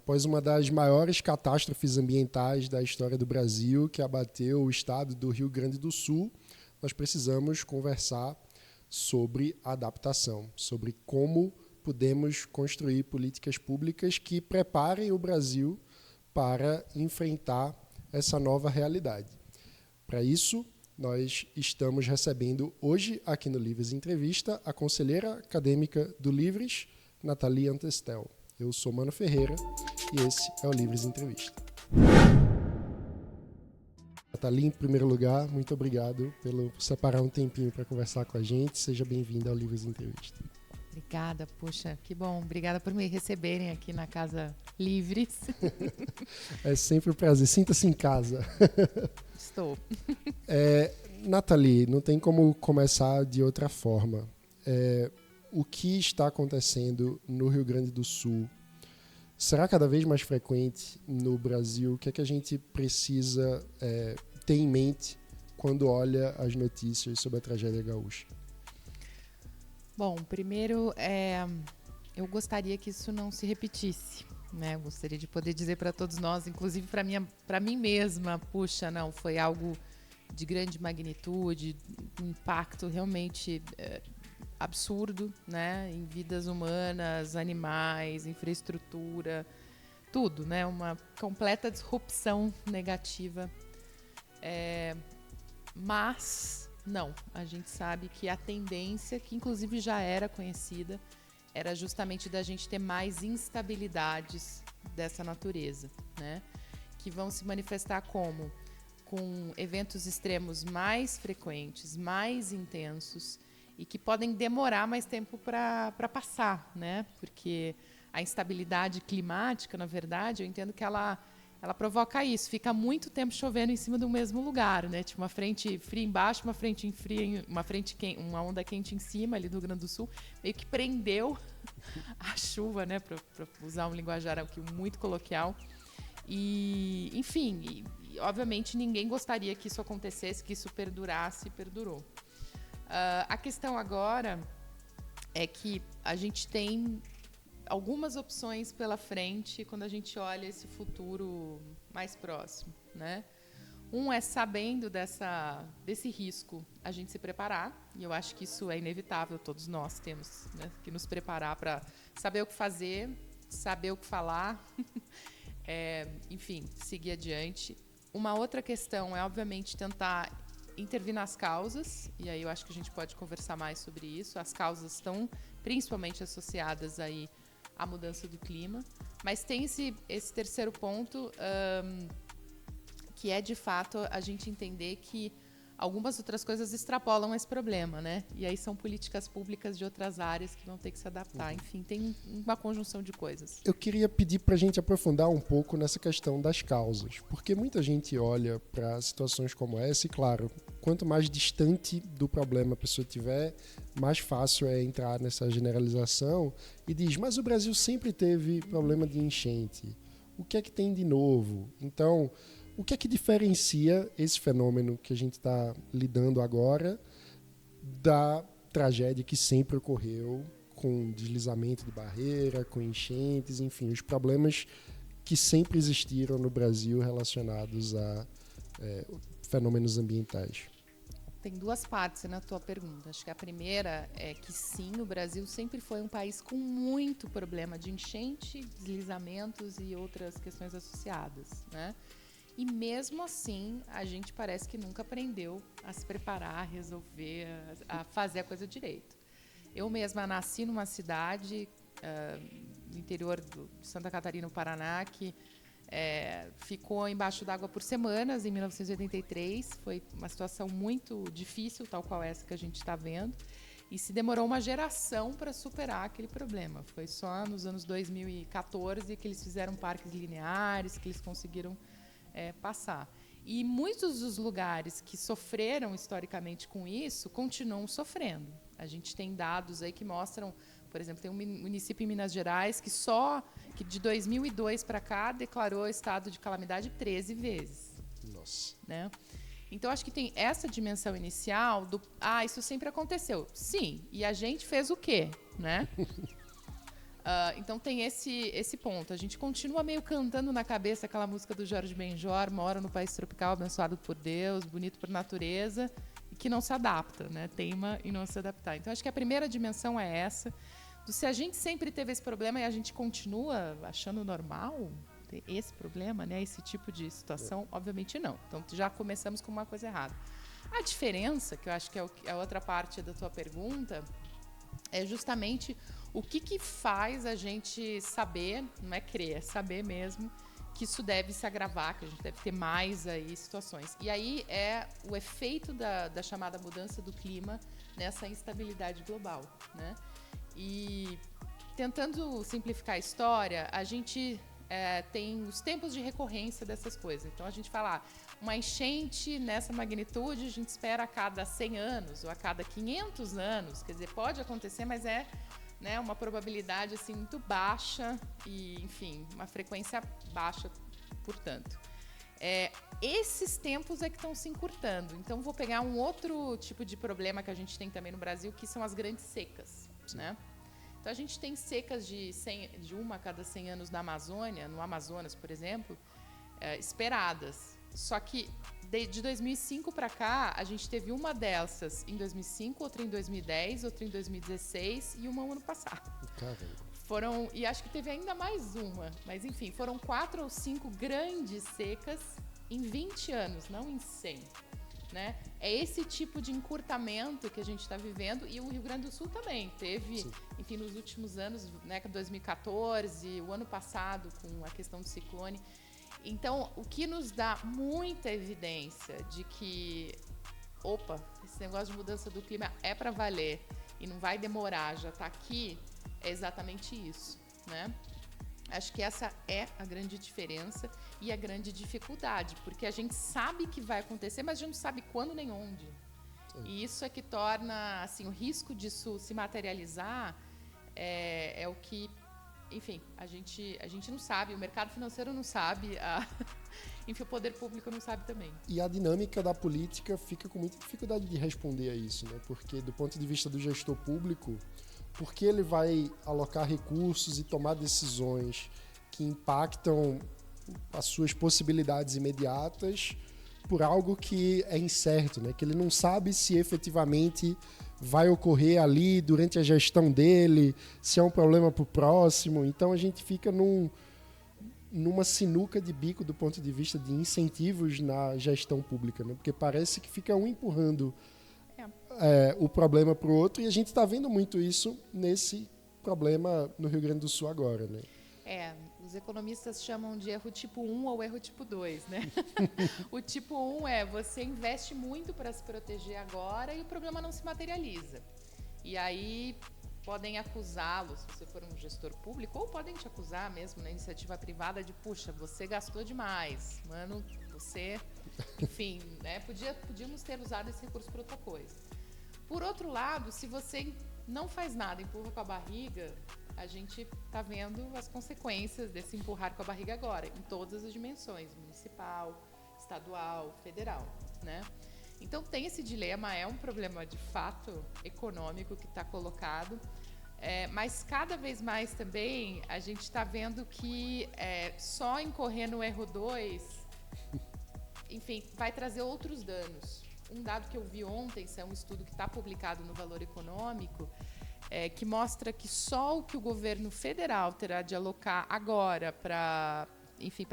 Após uma das maiores catástrofes ambientais da história do Brasil, que abateu o estado do Rio Grande do Sul, nós precisamos conversar sobre adaptação, sobre como podemos construir políticas públicas que preparem o Brasil para enfrentar essa nova realidade. Para isso, nós estamos recebendo hoje, aqui no Livres Entrevista, a conselheira acadêmica do Livres, Nathalie Antestel. Eu sou Mano Ferreira e esse é o Livres Entrevista. Nathalie, em primeiro lugar, muito obrigado por separar um tempinho para conversar com a gente. Seja bem-vinda ao Livres Entrevista. Obrigada, puxa, que bom. Obrigada por me receberem aqui na Casa Livres. É sempre um prazer. Sinta-se em casa. Estou. Nathalie, não tem como começar de outra forma. O que está acontecendo no Rio Grande do Sul será cada vez mais frequente no Brasil? O que é que a gente precisa ter em mente quando olha as notícias sobre a tragédia gaúcha? Bom, primeiro, eu gostaria que isso não se repetisse, né? Eu gostaria de poder dizer para todos nós, inclusive para mim mesma, puxa, não, foi algo de grande magnitude, um impacto realmente absurdo, né? Em vidas humanas, animais, infraestrutura, tudo, né? Uma completa disrupção negativa. Mas, não, a gente sabe que a tendência, que inclusive já era conhecida, era justamente da gente ter mais instabilidades dessa natureza, né? Que vão se manifestar como? Com eventos extremos mais frequentes, mais intensos, e que podem demorar mais tempo para passar, né? Porque a instabilidade climática, na verdade, eu entendo que ela provoca isso. Fica muito tempo chovendo em cima do mesmo lugar, né? Tipo uma frente fria embaixo, uma frente fria, uma onda quente em cima ali do Rio Grande do Sul, meio que prendeu a chuva, né? Para usar um linguajar aqui muito coloquial. E, enfim, obviamente ninguém gostaria que isso acontecesse, que isso perdurasse e perdurou. A questão agora é que a gente tem algumas opções pela frente quando a gente olha esse futuro mais próximo, né? Um é, sabendo desse risco, a gente se preparar, e eu acho que isso é inevitável, todos nós temos, né, que nos preparar para saber o que fazer, saber o que falar, enfim, seguir adiante. Uma outra questão é, obviamente, tentar intervir nas causas, e aí eu acho que a gente pode conversar mais sobre isso. As causas estão principalmente associadas aí à mudança do clima, mas tem esse terceiro ponto, que é, de fato, a gente entender que algumas outras coisas extrapolam esse problema, né? E aí são políticas públicas de outras áreas que vão ter que se adaptar. Enfim, tem uma conjunção de coisas. Eu queria pedir para a gente aprofundar um pouco nessa questão das causas, porque muita gente olha para situações como essa e, claro, quanto mais distante do problema a pessoa tiver, mais fácil é entrar nessa generalização e diz, mas o Brasil sempre teve problema de enchente. O que é que tem de novo? Então, o que é que diferencia esse fenômeno que a gente está lidando agora da tragédia que sempre ocorreu, com deslizamento de barreira, com enchentes, enfim, os problemas que sempre existiram no Brasil relacionados a fenômenos ambientais? Tem duas partes na tua pergunta. Acho que a primeira é que sim, o Brasil sempre foi um país com muito problema de enchente, deslizamentos e outras questões associadas, né? E mesmo assim, a gente parece que nunca aprendeu a se preparar, a resolver, a fazer a coisa direito. Eu mesma nasci numa cidade no interior de Santa Catarina, no Paraná, que ficou embaixo d'água por semanas em 1983. Foi uma situação muito difícil, tal qual essa que a gente está vendo. E se demorou uma geração para superar aquele problema. Foi só nos anos 2014 que eles fizeram parques lineares, que eles conseguiram passar. E muitos dos lugares que sofreram historicamente com isso continuam sofrendo. A gente tem dados aí que mostram, por exemplo, tem um município em Minas Gerais que de 2002 para cá declarou estado de calamidade 13 vezes. Nossa. Né? Então, acho que tem essa dimensão inicial do isso sempre aconteceu. Sim, e a gente fez o quê? Né? Então tem esse ponto. A gente continua meio cantando na cabeça aquela música do Jorge Benjor, mora no país tropical, abençoado por Deus, bonito por natureza, e que não se adapta, né? Teima em não se adaptar. Então acho que a primeira dimensão é essa. Se a gente sempre teve esse problema e a gente continua achando normal ter esse problema, né? Esse tipo de situação, obviamente não. Então já começamos com uma coisa errada. A diferença, que eu acho que é a outra parte da tua pergunta, é justamente o que faz a gente saber, não é crer, é saber mesmo, que isso deve se agravar, que a gente deve ter mais aí situações. E aí é o efeito da chamada mudança do clima nessa instabilidade global, né? E tentando simplificar a história, a gente tem os tempos de recorrência dessas coisas. Então a gente fala, uma enchente nessa magnitude a gente espera a cada 100 anos ou a cada 500 anos, quer dizer, pode acontecer, mas é, né, uma probabilidade assim muito baixa e, enfim, uma frequência baixa, portanto. Esses tempos é que estão se encurtando. Então vou pegar um outro tipo de problema que a gente tem também no Brasil, que são as grandes secas, né? Então a gente tem secas de uma a cada 100 anos na Amazônia, no Amazonas, por exemplo, esperadas. Só que de 2005 para cá, a gente teve uma dessas em 2005, outra em 2010, outra em 2016 e uma ano passado. Caramba. E acho que teve ainda mais uma, mas enfim, foram 4 ou 5 grandes secas em 20 anos, não em 100. Né? É esse tipo de encurtamento que a gente está vivendo, e o Rio Grande do Sul também teve, sim, enfim, nos últimos anos, né, 2014, o ano passado com a questão do ciclone. Então, o que nos dá muita evidência de que, esse negócio de mudança do clima é para valer e não vai demorar, já está aqui, é exatamente isso, né? Acho que essa é a grande diferença e a grande dificuldade, porque a gente sabe que vai acontecer, mas a gente não sabe quando nem onde. Sim. E isso é que torna, assim, o risco disso se materializar é o que, enfim, a gente não sabe, o mercado financeiro não sabe, enfim, o poder público não sabe também. E a dinâmica da política fica com muita dificuldade de responder a isso, né? Porque do ponto de vista do gestor público, porque ele vai alocar recursos e tomar decisões que impactam as suas possibilidades imediatas por algo que é incerto, né? Que ele não sabe se efetivamente vai ocorrer ali durante a gestão dele, se é um problema para o próximo. Então a gente fica numa sinuca de bico do ponto de vista de incentivos na gestão pública, né? Porque parece que fica um empurrando o problema para o outro, e a gente está vendo muito isso nesse problema no Rio Grande do Sul agora, né? Os economistas chamam de erro tipo 1 ou erro tipo 2, né? O tipo 1 é você investe muito para se proteger agora e o problema não se materializa. E aí podem acusá-lo, se você for um gestor público, ou podem te acusar mesmo na iniciativa privada de, puxa, você gastou demais, mano, você... Enfim, né? Podíamos ter usado esse recurso para outra coisa. Por outro lado, se você não faz nada, empurra com a barriga, a gente está vendo as consequências desse empurrar com a barriga agora, em todas as dimensões, municipal, estadual, federal, né? Então tem esse dilema, é um problema de fato econômico que está colocado, mas cada vez mais também a gente está vendo que só incorrer no erro 2, enfim, vai trazer outros danos. Um dado que eu vi ontem, isso é um estudo que está publicado no Valor Econômico, que mostra que só o que o governo federal terá de alocar agora para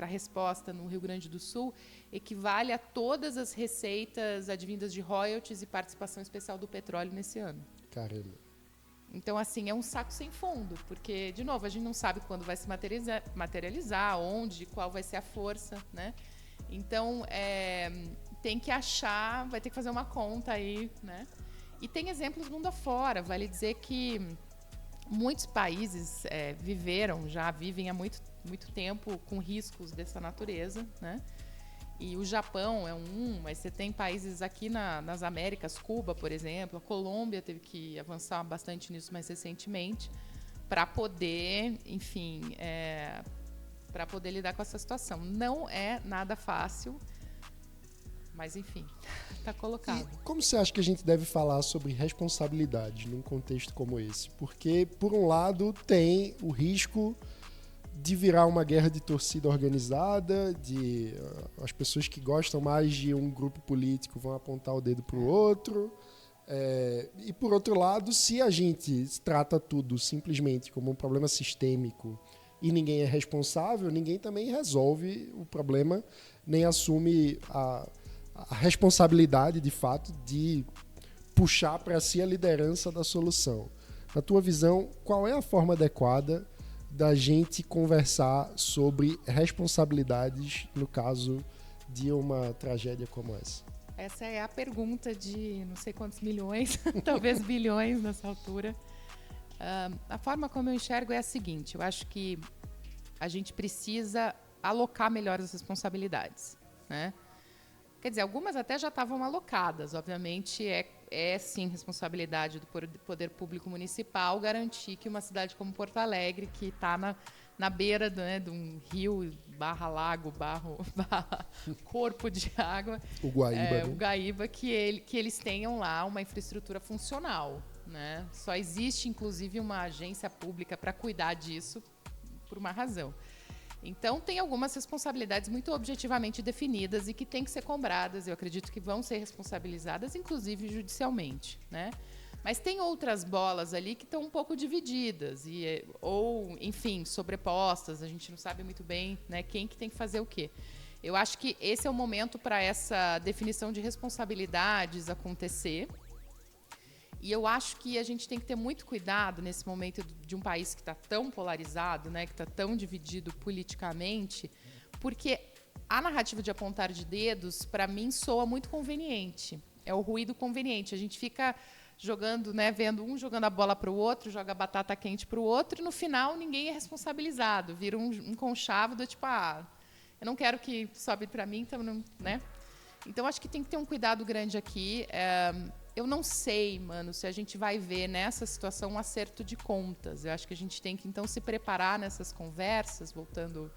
resposta no Rio Grande do Sul equivale a todas as receitas advindas de royalties e participação especial do petróleo nesse ano. Caramba. Então, assim, é um saco sem fundo, porque, de novo, a gente não sabe quando vai se materializar, onde, qual vai ser a força, né? Então, tem que achar, vai ter que fazer uma conta aí, né? E tem exemplos mundo afora. Vale dizer que muitos países vivem há muito tempo com riscos dessa natureza, né? E o Japão é mas você tem países aqui nas Américas, Cuba, por exemplo, a Colômbia teve que avançar bastante nisso mais recentemente para poder, enfim, para poder lidar com essa situação. Não é nada fácil. Mas, enfim, está colocado. E como você acha que a gente deve falar sobre responsabilidade num contexto como esse? Porque, por um lado, tem o risco de virar uma guerra de torcida organizada, de as pessoas que gostam mais de um grupo político vão apontar o dedo para o outro. E, por outro lado, se a gente trata tudo simplesmente como um problema sistêmico e ninguém é responsável, ninguém também resolve o problema, nem assume a responsabilidade, de fato, de puxar para si a liderança da solução. Na tua visão, qual é a forma adequada da gente conversar sobre responsabilidades no caso de uma tragédia como essa? Essa é a pergunta de não sei quantos milhões, talvez bilhões nessa altura. A forma como eu enxergo é a seguinte: eu acho que a gente precisa alocar melhor as responsabilidades, né? Quer dizer, algumas até já estavam alocadas. Obviamente, é sim responsabilidade do poder público municipal garantir que uma cidade como Porto Alegre, que está na beira de um rio, barra lago, barra corpo de água, o Guaíba, o Guaíba, que eles tenham lá uma infraestrutura funcional, né? Só existe, inclusive, uma agência pública para cuidar disso por uma razão. Então, tem algumas responsabilidades muito objetivamente definidas e que têm que ser cobradas. Eu acredito que vão ser responsabilizadas, inclusive judicialmente, né? Mas tem outras bolas ali que estão um pouco divididas ou, enfim, sobrepostas. A gente não sabe muito bem, né, quem que tem que fazer o quê. Eu acho que esse é o momento para essa definição de responsabilidades acontecer. E eu acho que a gente tem que ter muito cuidado nesse momento de um país que está tão polarizado, né, que está tão dividido politicamente, porque a narrativa de apontar de dedos, para mim, soa muito conveniente. É o ruído conveniente. A gente fica jogando, né, vendo um jogando a bola para o outro, joga a batata quente para o outro, e no final ninguém é responsabilizado. Vira um conchavo do tipo, eu não quero que sobe para mim, então, não, né? Então, acho que tem que ter um cuidado grande aqui. Eu não sei, mano, se a gente vai ver nessa situação um acerto de contas. Eu acho que a gente tem que, então, se preparar nessas conversas, voltando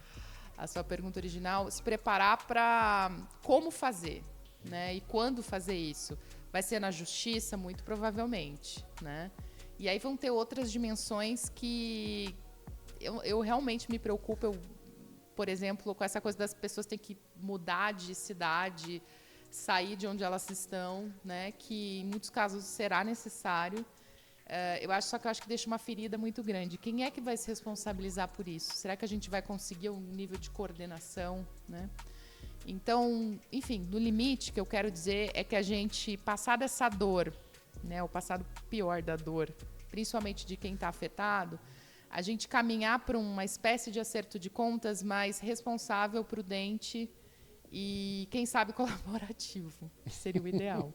à sua pergunta original, se preparar para como fazer, né? E quando fazer isso. Vai ser na justiça, muito provavelmente, né? E aí vão ter outras dimensões que eu realmente me preocupo. Por exemplo, com essa coisa das pessoas terem que mudar de cidade, sair de onde elas estão, né? Que em muitos casos será necessário. Eu acho que deixa uma ferida muito grande. Quem é que vai se responsabilizar por isso? Será que a gente vai conseguir um nível de coordenação, né? Então, enfim, no limite, que eu quero dizer é que a gente passar dessa dor, né? O passado pior da dor, principalmente de quem está afetado, a gente caminhar para uma espécie de acerto de contas mais responsável, prudente e, quem sabe, colaborativo, que seria o ideal.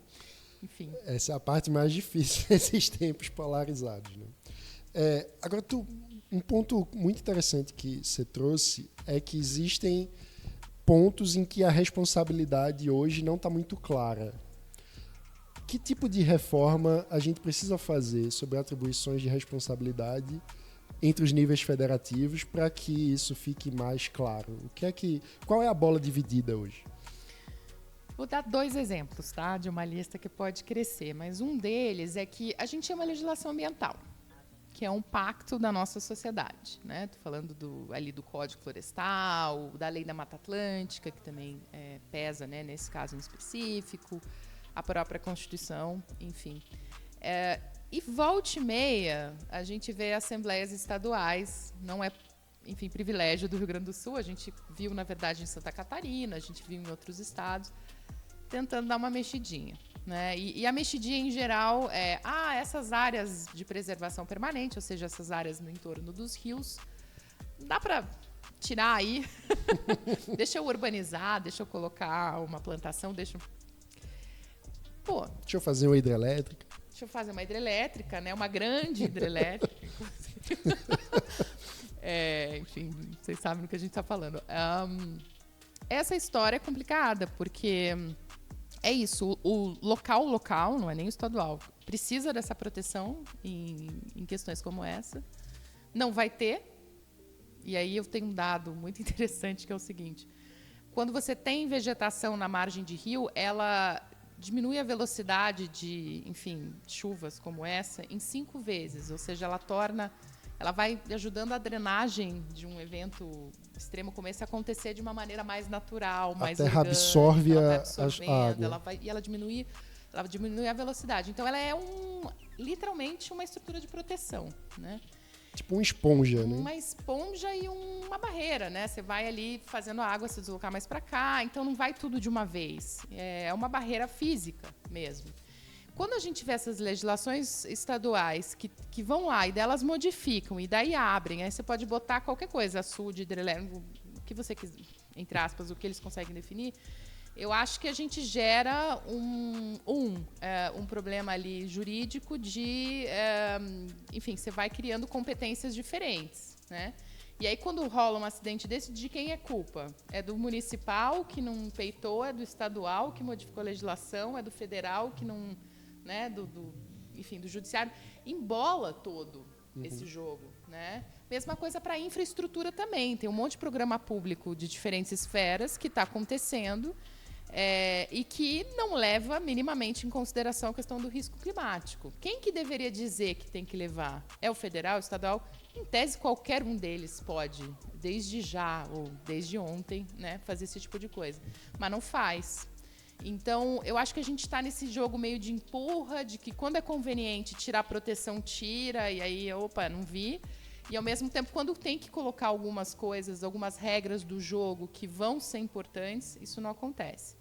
Enfim. Essa é a parte mais difícil nesses tempos polarizados, né? Agora, um ponto muito interessante que você trouxe é que existem pontos em que a responsabilidade hoje não está muito clara. Que tipo de reforma a gente precisa fazer sobre atribuições de responsabilidade entre os níveis federativos para que isso fique mais claro? Qual é a bola dividida hoje? Vou dar 2 exemplos, tá? De uma lista que pode crescer, mas um deles é que a gente chama legislação ambiental, que é um pacto da nossa sociedade, né? Estou falando ali do Código Florestal, da Lei da Mata Atlântica, que também pesa, né, nesse caso em específico, a própria Constituição, enfim. E volta e meia, a gente vê assembleias estaduais, não é, enfim, privilégio do Rio Grande do Sul, a gente viu, na verdade, em Santa Catarina, a gente viu em outros estados, tentando dar uma mexidinha, né? E a mexidinha, em geral, essas áreas de preservação permanente, ou seja, essas áreas no entorno dos rios, dá para tirar aí, deixa eu urbanizar, deixa eu colocar uma plantação, deixa eu fazer uma hidrelétrica. Deixa eu fazer uma hidrelétrica, né? Uma grande hidrelétrica. Enfim, vocês sabem do que a gente está falando. Essa história é complicada, porque é isso, o local, não é nem o estadual, precisa dessa proteção em questões como essa. Não vai ter. E aí eu tenho um dado muito interessante, que é o seguinte. quando você tem vegetação na margem de rio, ela diminui a velocidade de, enfim, chuvas como essa em 5 vezes. Ou seja, ela vai ajudando a drenagem de um evento extremo como esse a acontecer de uma maneira mais natural, mais orgânica. A terra absorve a água. E ela diminui a velocidade. Então, ela é literalmente uma estrutura de proteção, né? Tipo uma esponja, né? Uma esponja e uma barreira, né? Você vai ali fazendo a água se deslocar mais para cá, então não vai tudo de uma vez. É uma barreira física mesmo. Quando a gente vê essas legislações estaduais que vão lá e delas modificam e daí abrem, aí você pode botar qualquer coisa, açude, hidrelétrico, o que você quiser, entre aspas, o que eles conseguem definir. Eu acho que a gente gera um problema ali jurídico enfim, você vai criando competências diferentes, né? E aí, quando rola um acidente desse, de quem é culpa? É do municipal, que não peitou, é do estadual, que modificou a legislação, é do federal, que não... né? Enfim, do judiciário. Embola todo esse jogo, né? Mesma coisa para a infraestrutura também. Tem um monte de programa público de diferentes esferas que está acontecendo e que não leva minimamente em consideração a questão do risco climático. Quem que deveria dizer que tem que levar? É o federal, o estadual? Em tese, qualquer um deles pode, desde já ou desde ontem, né, fazer esse tipo de coisa. Mas não faz. Então, eu acho que a gente está nesse jogo meio de empurra, de que quando é conveniente tirar a proteção, tira, e aí, opa, não vi. E, ao mesmo tempo, quando tem que colocar algumas coisas, algumas regras do jogo que vão ser importantes, isso não acontece.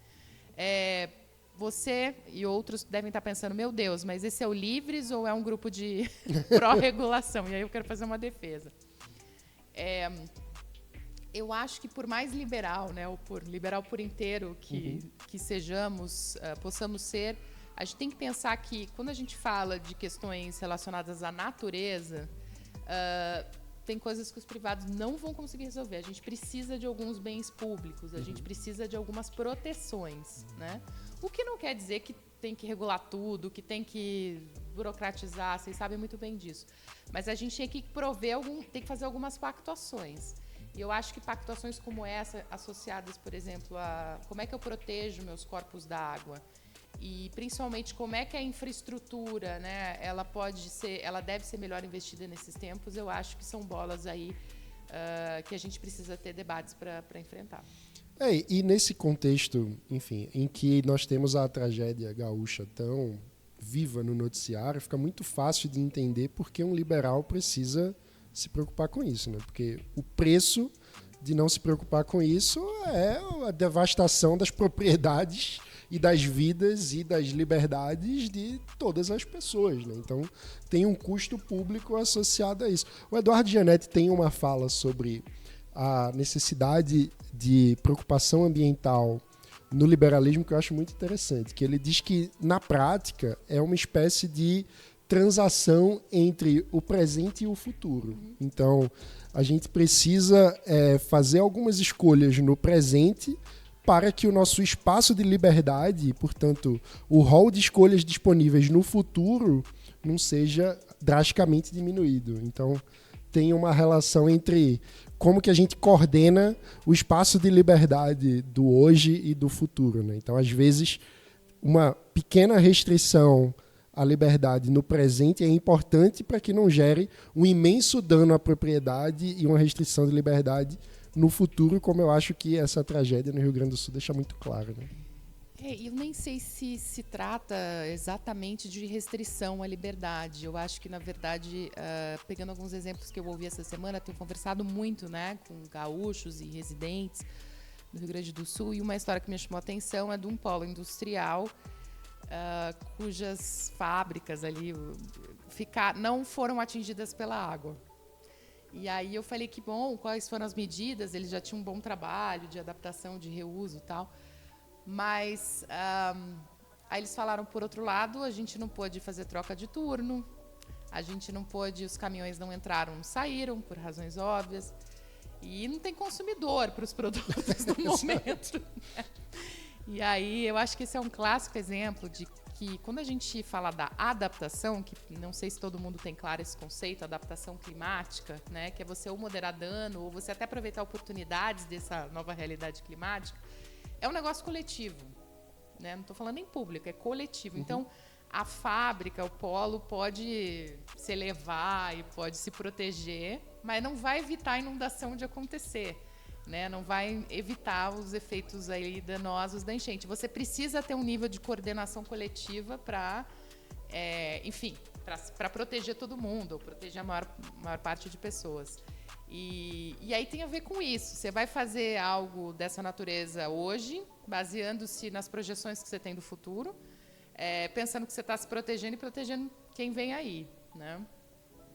Você e outros devem estar pensando, meu Deus, mas esse é o Livres ou é um grupo de pró-regulação? E aí eu quero fazer uma defesa. Eu acho que por mais liberal, né, ou por liberal por inteiro que sejamos, possamos ser, a gente tem que pensar que quando a gente fala de questões relacionadas à natureza, tem coisas que os privados não vão conseguir resolver. A gente precisa de alguns bens públicos, a gente precisa de algumas proteções, né? O que não quer dizer que tem que regular tudo, que tem que burocratizar, vocês sabem muito bem disso. Mas a gente tem que tem que fazer algumas pactuações. E eu acho que pactuações como essa, associadas, por exemplo, a como é que eu protejo meus corpos d'água e principalmente como é que a infraestrutura, né, ela deve ser melhor investida nesses tempos, eu acho que são bolas aí que a gente precisa ter debates para enfrentar. E nesse contexto, enfim, em que nós temos a tragédia gaúcha tão viva no noticiário, fica muito fácil de entender por que um liberal precisa se preocupar com isso, né? Porque o preço de não se preocupar com isso é a devastação das propriedades e das vidas e das liberdades de todas as pessoas, né? Então, tem um custo público associado a isso. O Eduardo Gianetti tem uma fala sobre a necessidade de preocupação ambiental no liberalismo que eu acho muito interessante, que ele diz que, na prática, é uma espécie de transação entre o presente e o futuro. Então, a gente precisa fazer algumas escolhas no presente para que o nosso espaço de liberdade, portanto, o rol de escolhas disponíveis no futuro, não seja drasticamente diminuído. Então, tem uma relação entre como que a gente coordena o espaço de liberdade do hoje e do futuro, né? Então, às vezes, uma pequena restrição à liberdade no presente é importante para que não gere um imenso dano à propriedade e uma restrição de liberdade no futuro, como eu acho que essa tragédia no Rio Grande do Sul deixa muito claro, né? Eu nem sei se trata exatamente de restrição à liberdade. Eu acho que, na verdade, pegando alguns exemplos que eu ouvi essa semana, tenho conversado muito, né, com gaúchos e residentes do Rio Grande do Sul, e uma história que me chamou a atenção é de um polo industrial cujas fábricas ali não foram atingidas pela água. E aí eu falei que bom, quais foram as medidas? Eles já tinham um bom trabalho de adaptação, de reuso e tal. Mas aí eles falaram, por outro lado, a gente não pôde fazer troca de turno, a gente não pôde, os caminhões não entraram, não saíram, por razões óbvias, e não tem consumidor para os produtos no momento. Né? E aí eu acho que esse é um clássico exemplo de que quando a gente fala da adaptação, que não sei se todo mundo tem claro esse conceito, adaptação climática, né, que é você ou moderar dano, ou você até aproveitar oportunidades dessa nova realidade climática, é um negócio coletivo, né? Não estou falando em público, é coletivo. Então, a fábrica, o polo pode se elevar e pode se proteger, mas não vai evitar a inundação de acontecer, né? Não vai evitar os efeitos aí danosos da enchente. Você precisa ter um nível de coordenação coletiva para, enfim, para proteger todo mundo, ou proteger a maior parte de pessoas. E aí tem a ver com isso. Você vai fazer algo dessa natureza hoje, baseando-se nas projeções que você tem do futuro, pensando que você está se protegendo e protegendo quem vem aí, né?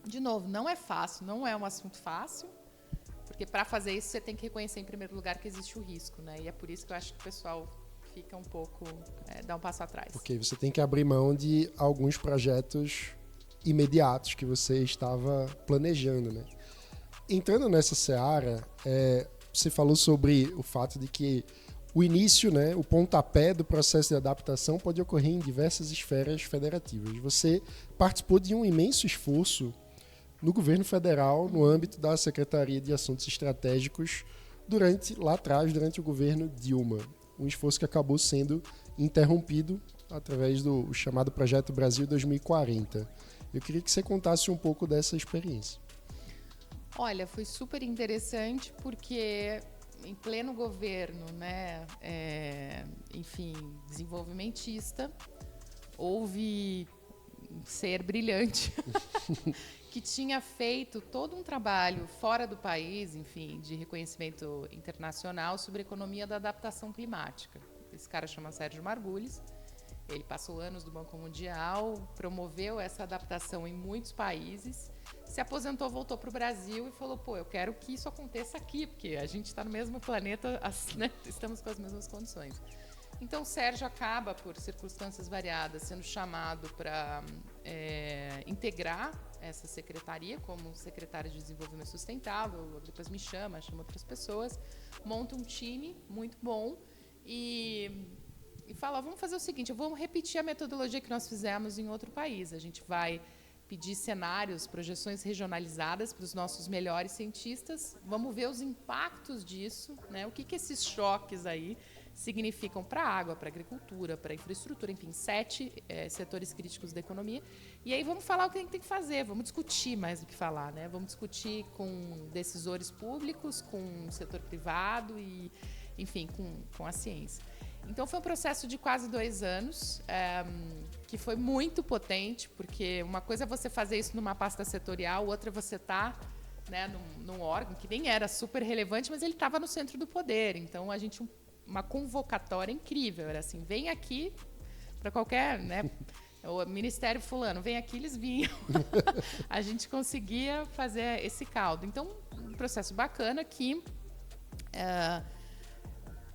De novo, não é fácil, não é um assunto fácil, porque para fazer isso você tem que reconhecer em primeiro lugar que existe o risco, né? E é por isso que eu acho que o pessoal fica um pouco, dá um passo atrás. Porque você tem que abrir mão de alguns projetos imediatos que você estava planejando, né? Entrando nessa seara, você falou sobre o fato de que o início, né, o pontapé do processo de adaptação pode ocorrer em diversas esferas federativas. Você participou de um imenso esforço no governo federal, no âmbito da Secretaria de Assuntos Estratégicos, lá atrás, durante o governo Dilma. Um esforço que acabou sendo interrompido através do chamado Projeto Brasil 2040. Eu queria que você contasse um pouco dessa experiência. Olha, foi super interessante porque em pleno governo, né, enfim, desenvolvimentista, houve um ser brilhante que tinha feito todo um trabalho fora do país, enfim, de reconhecimento internacional sobre a economia da adaptação climática. Esse cara chama Sérgio Margulis. Ele passou anos do Banco Mundial, promoveu essa adaptação em muitos países, se aposentou, voltou para o Brasil e falou, eu quero que isso aconteça aqui, porque a gente está no mesmo planeta, né? Estamos com as mesmas condições. Então, o Sérgio acaba, por circunstâncias variadas, sendo chamado para integrar essa secretaria como secretário de Desenvolvimento Sustentável. Depois me chama outras pessoas, monta um time muito bom e fala, vamos fazer o seguinte, vamos repetir a metodologia que nós fizemos em outro país. A gente vai pedir cenários, projeções regionalizadas para os nossos melhores cientistas. Vamos ver os impactos disso, né? O que esses choques aí significam para a água, para a agricultura, para a infraestrutura, enfim, 7 setores críticos da economia. E aí vamos falar o que a gente tem que fazer, vamos discutir mais do que falar, né? Vamos discutir com decisores públicos, com o setor privado e, enfim, com a ciência. Então, foi um processo de quase 2 anos, que foi muito potente, porque uma coisa é você fazer isso numa pasta setorial, outra é você estar, né, num órgão que nem era super relevante, mas ele estava no centro do poder. Então, a gente uma convocatória incrível, era assim, vem aqui para qualquer, né, o Ministério Fulano, vem aqui, eles vinham. A gente conseguia fazer esse caldo. Então, um processo bacana que...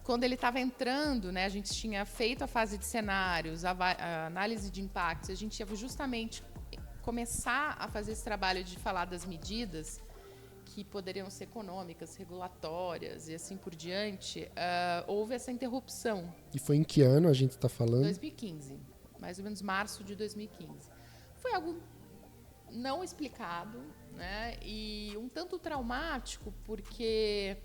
quando ele estava entrando, né, a gente tinha feito a fase de cenários, a análise de impactos, a gente ia justamente começar a fazer esse trabalho de falar das medidas que poderiam ser econômicas, regulatórias e assim por diante. Houve essa interrupção. E foi em que ano a gente está falando? 2015, mais ou menos março de 2015. Foi algo não explicado, né, e um tanto traumático, porque...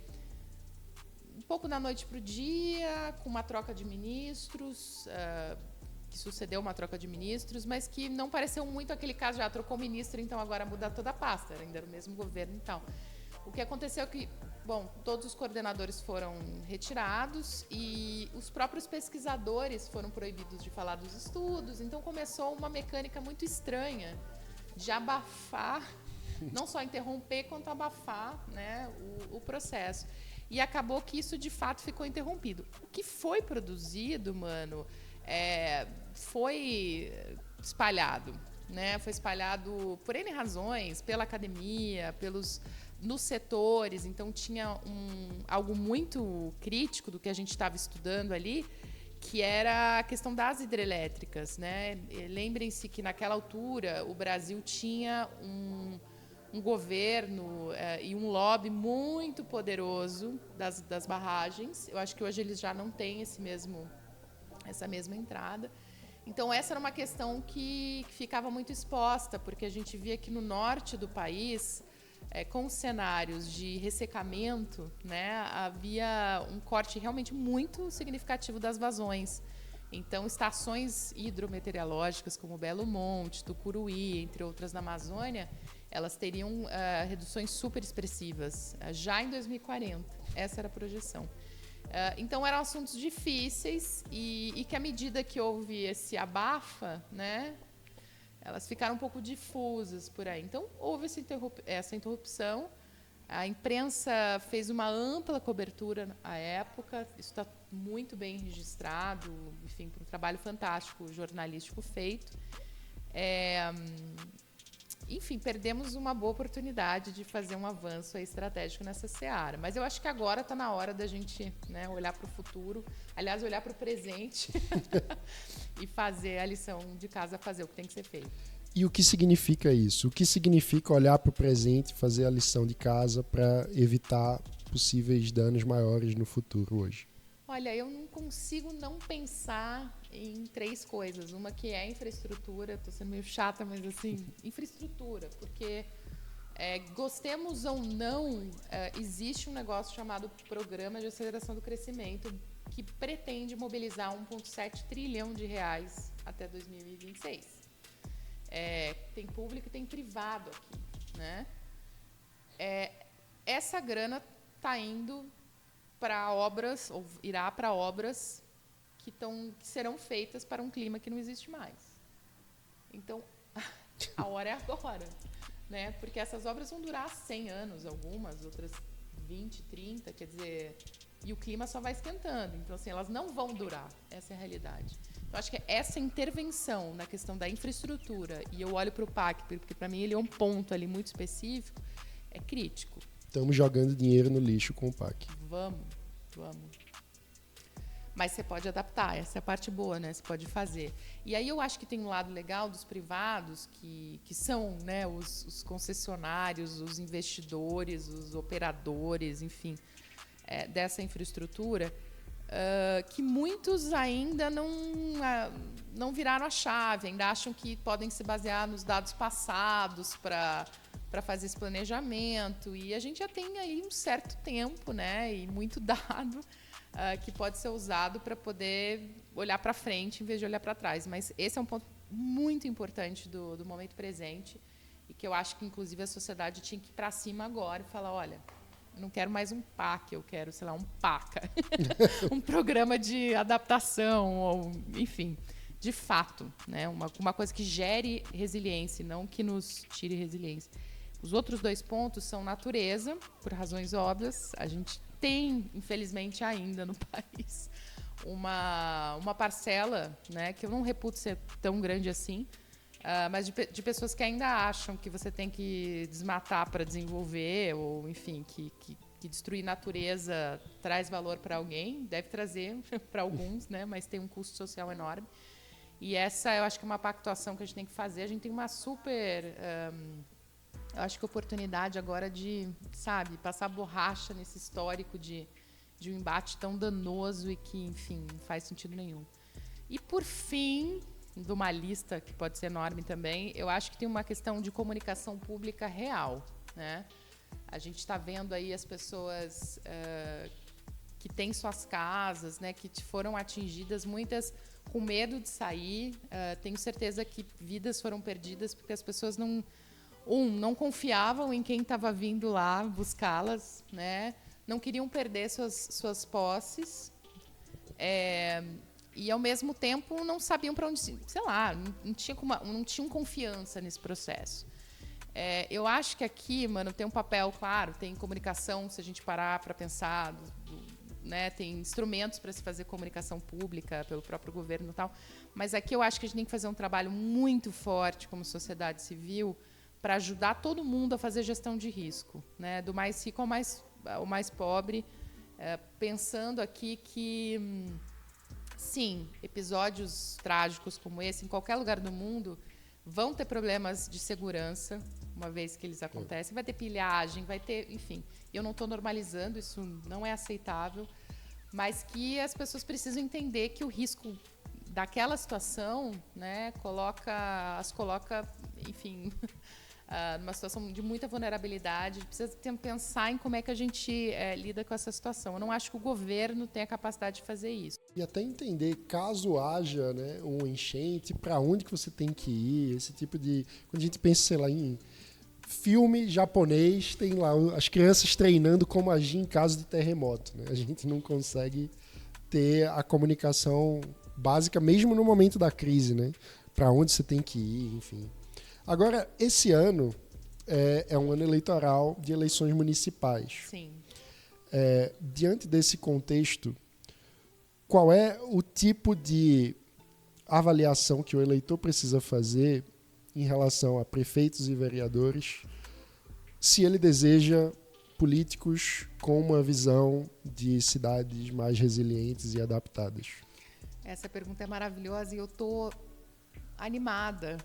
um pouco da noite para o dia, com uma troca de ministros, que sucedeu uma troca de ministros, mas que não pareceu muito aquele caso, já trocou ministro, então agora muda toda a pasta, ainda era o mesmo governo e tal. O que aconteceu é que, todos os coordenadores foram retirados e os próprios pesquisadores foram proibidos de falar dos estudos, então começou uma mecânica muito estranha de abafar, não só interromper, quanto abafar, né, o processo. E acabou que isso, de fato, ficou interrompido. O que foi produzido, foi espalhado, né? Foi espalhado por N razões, pela academia, nos setores. Então, tinha algo muito crítico do que a gente estava estudando ali, que era a questão das hidrelétricas, né? Lembrem-se que, naquela altura, o Brasil tinha um governo e um lobby muito poderoso das barragens. Eu acho que hoje eles já não têm essa mesma entrada. Então, essa era uma questão que ficava muito exposta, porque a gente via que no norte do país, com cenários de ressecamento, né, havia um corte realmente muito significativo das vazões. Então, estações hidrometeorológicas como Belo Monte, Tucuruí, entre outras na Amazônia, elas teriam reduções super expressivas já em 2040. Essa era a projeção. Então, eram assuntos difíceis e que, à medida que houve esse abafa, né, elas ficaram um pouco difusas por aí. Então, houve essa interrupção. A imprensa fez uma ampla cobertura à época. Isso está muito bem registrado, enfim, por um trabalho fantástico jornalístico feito. Enfim, perdemos uma boa oportunidade de fazer um avanço estratégico nessa seara. Mas eu acho que agora está na hora da gente, né, olhar para o futuro, aliás, olhar para o presente e fazer a lição de casa, fazer o que tem que ser feito. E o que significa isso? O que significa olhar para o presente e fazer a lição de casa para evitar possíveis danos maiores no futuro hoje? Olha, eu não consigo não pensar em 3 coisas. Uma que é infraestrutura, estou sendo meio chata, mas assim, infraestrutura, porque gostemos ou não, existe um negócio chamado Programa de Aceleração do Crescimento que pretende mobilizar 1,7 trilhão de reais até 2026. Tem público e tem privado aqui, né? Essa grana está indo para obras, ou irá para obras que serão feitas para um clima que não existe mais. Então, a hora é agora, né? Porque essas obras vão durar 100 anos, algumas, outras 20, 30, quer dizer, e o clima só vai esquentando. Então, assim, elas não vão durar, essa é a realidade. Então, acho que essa intervenção na questão da infraestrutura, e eu olho para o PAC, porque para mim ele é um ponto ali muito específico, é crítico. Estamos jogando dinheiro no lixo com o PAC. Vamos. Mas você pode adaptar, essa é a parte boa, né? Você pode fazer. E aí eu acho que tem um lado legal dos privados, que são, né, os concessionários, os investidores, os operadores, enfim, dessa infraestrutura, que muitos ainda não viraram a chave, ainda acham que podem se basear nos dados passados para fazer esse planejamento. E a gente já tem aí um certo tempo, né, e muito dado que pode ser usado para poder olhar para frente em vez de olhar para trás. Mas esse é um ponto muito importante do momento presente e que eu acho que, inclusive, a sociedade tinha que ir para cima agora e falar, olha, eu não quero mais um PAC, eu quero, sei lá, um PACA, um programa de adaptação, ou, enfim, de fato, né, uma coisa que gere resiliência, não que nos tire resiliência. Os outros 2 pontos são natureza, por razões óbvias. A gente tem, infelizmente, ainda no país, uma parcela, né, que eu não reputo ser tão grande assim, mas de pessoas que ainda acham que você tem que desmatar para desenvolver, ou, enfim, que destruir natureza traz valor para alguém, deve trazer para alguns, né, mas tem um custo social enorme. E essa, eu acho que é uma pactuação que a gente tem que fazer. A gente tem uma super... eu acho que oportunidade agora de, sabe, passar borracha nesse histórico de um embate tão danoso e que, enfim, não faz sentido nenhum. E, por fim, de uma lista que pode ser enorme também, eu acho que tem uma questão de comunicação pública real, né? A gente está vendo aí as pessoas que têm suas casas, né, que foram atingidas, muitas com medo de sair. Tenho certeza que vidas foram perdidas porque as pessoas não confiavam em quem estava vindo lá buscá-las, né? Não queriam perder suas posses, e, ao mesmo tempo, não sabiam para onde... Sei lá, não tinham confiança nesse processo. Eu acho que aqui, mano, tem um papel, claro, tem comunicação, se a gente parar para pensar, né, tem instrumentos para se fazer comunicação pública pelo próprio governo e tal, mas aqui eu acho que a gente tem que fazer um trabalho muito forte como sociedade civil para ajudar todo mundo a fazer gestão de risco, né, do mais rico ao mais pobre, pensando aqui que, sim, episódios trágicos como esse, em qualquer lugar do mundo, vão ter problemas de segurança, uma vez que eles acontecem. Vai ter pilhagem, vai ter... Enfim, eu não estou normalizando, isso não é aceitável, mas que as pessoas precisam entender que o risco daquela situação, né, as coloca, enfim, numa situação de muita vulnerabilidade. Precisa pensar em como é que a gente lida com essa situação. Eu não acho que o governo tem a capacidade de fazer isso. E até entender, caso haja, né, um enchente, para onde que você tem que ir, esse tipo de... Quando a gente pensa, sei lá, em filme japonês, tem lá as crianças treinando como agir em caso de terremoto, né? A gente não consegue ter a comunicação básica, mesmo no momento da crise, né? Para onde você tem que ir, enfim. Agora, esse ano é um ano eleitoral de eleições municipais. Sim. Diante desse contexto, qual é o tipo de avaliação que o eleitor precisa fazer em relação a prefeitos e vereadores, se ele deseja políticos com uma visão de cidades mais resilientes e adaptadas? Essa pergunta é maravilhosa e eu estou animada,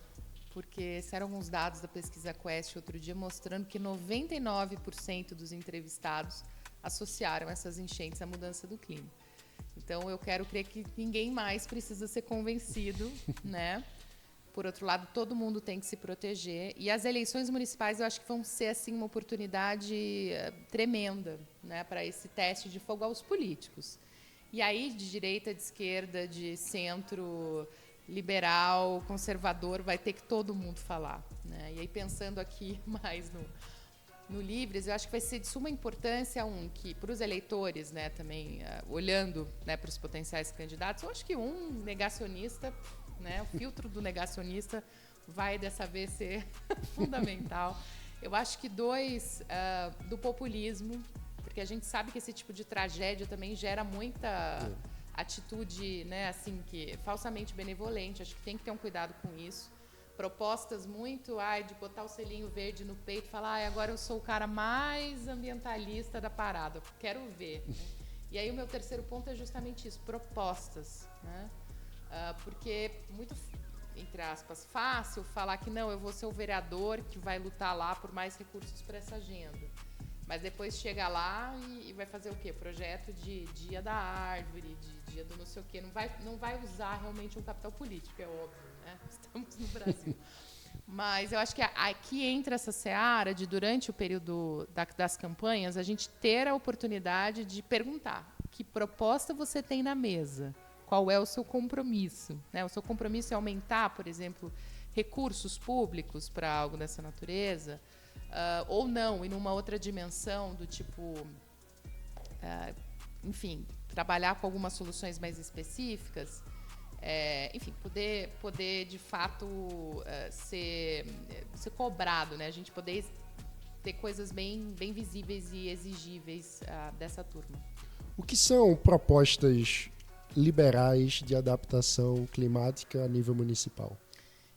porque saíram alguns dados da pesquisa Quest outro dia mostrando que 99% dos entrevistados associaram essas enchentes à mudança do clima. Então, eu quero crer que ninguém mais precisa ser convencido, né? Por outro lado, todo mundo tem que se proteger. E as eleições municipais, eu acho que vão ser assim, uma oportunidade tremenda, né, para esse teste de fogo aos políticos. E aí, de direita, de esquerda, de centro, liberal, conservador, vai ter que todo mundo falar, né? E aí, pensando aqui mais no Livres, eu acho que vai ser de suma importância, que para os eleitores, né, também, olhando, né, para os potenciais candidatos, eu acho que negacionista, né, o filtro do negacionista vai dessa vez ser fundamental. Eu acho que 2, do populismo, porque a gente sabe que esse tipo de tragédia também gera muita atitude, né, assim, que falsamente benevolente. Acho que tem que ter um cuidado com isso. Propostas muito, de botar o selinho verde no peito e falar, agora eu sou o cara mais ambientalista da parada, quero ver. E aí o meu terceiro ponto é justamente isso, propostas, né? Porque muito, entre aspas, fácil falar que não, eu vou ser o vereador que vai lutar lá por mais recursos para essa agenda. Mas depois chega lá e vai fazer o quê? Projeto de dia da árvore, de dia do não sei o quê. Não vai usar realmente um capital político, é óbvio, né? Estamos no Brasil. Mas eu acho que aqui entra essa seara de, durante o período das campanhas, a gente ter a oportunidade de perguntar que proposta você tem na mesa, qual é o seu compromisso, né? O seu compromisso é aumentar, por exemplo, recursos públicos para algo dessa natureza, ou não, e numa outra dimensão do tipo, enfim, trabalhar com algumas soluções mais específicas, enfim, poder de fato ser cobrado, né? A gente poder ter coisas bem visíveis e exigíveis dessa turma. O que são propostas liberais de adaptação climática a nível municipal?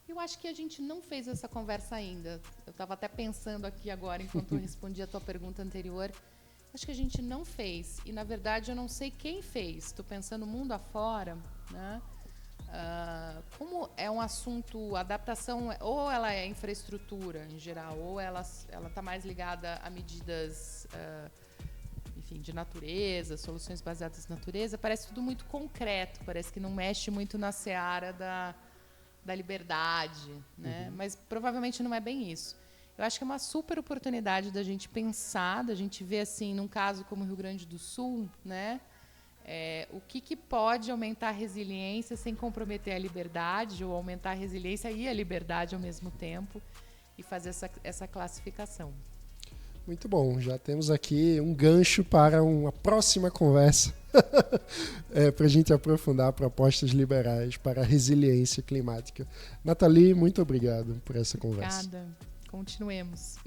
Eu acho que a gente não fez essa conversa ainda. Eu estava até pensando aqui agora, enquanto eu respondia a tua pergunta anterior. Acho que a gente não fez. E, na verdade, eu não sei quem fez. Estou pensando mundo afora, né? Como é um assunto, adaptação, ou ela é infraestrutura em geral, ou ela está mais ligada a medidas, enfim, de natureza, soluções baseadas na natureza, parece tudo muito concreto, parece que não mexe muito na seara da liberdade, né? Mas provavelmente não é bem isso. Eu acho que é uma super oportunidade da gente pensar, da gente ver, assim, num caso como o Rio Grande do Sul, né? O que pode aumentar a resiliência sem comprometer a liberdade, ou aumentar a resiliência e a liberdade ao mesmo tempo, e fazer essa classificação. Muito bom, já temos aqui um gancho para uma próxima conversa para a gente aprofundar propostas liberais para a resiliência climática. Nathalie, muito obrigado por essa conversa. Obrigada. Continuemos.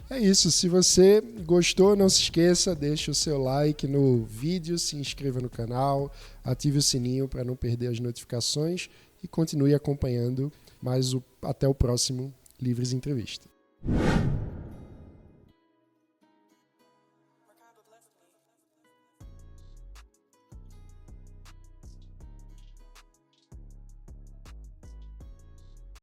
É isso. Se você gostou, não se esqueça, deixe o seu like no vídeo, se inscreva no canal, ative o sininho para não perder as notificações e continue acompanhando. Até o próximo Livres Entrevista.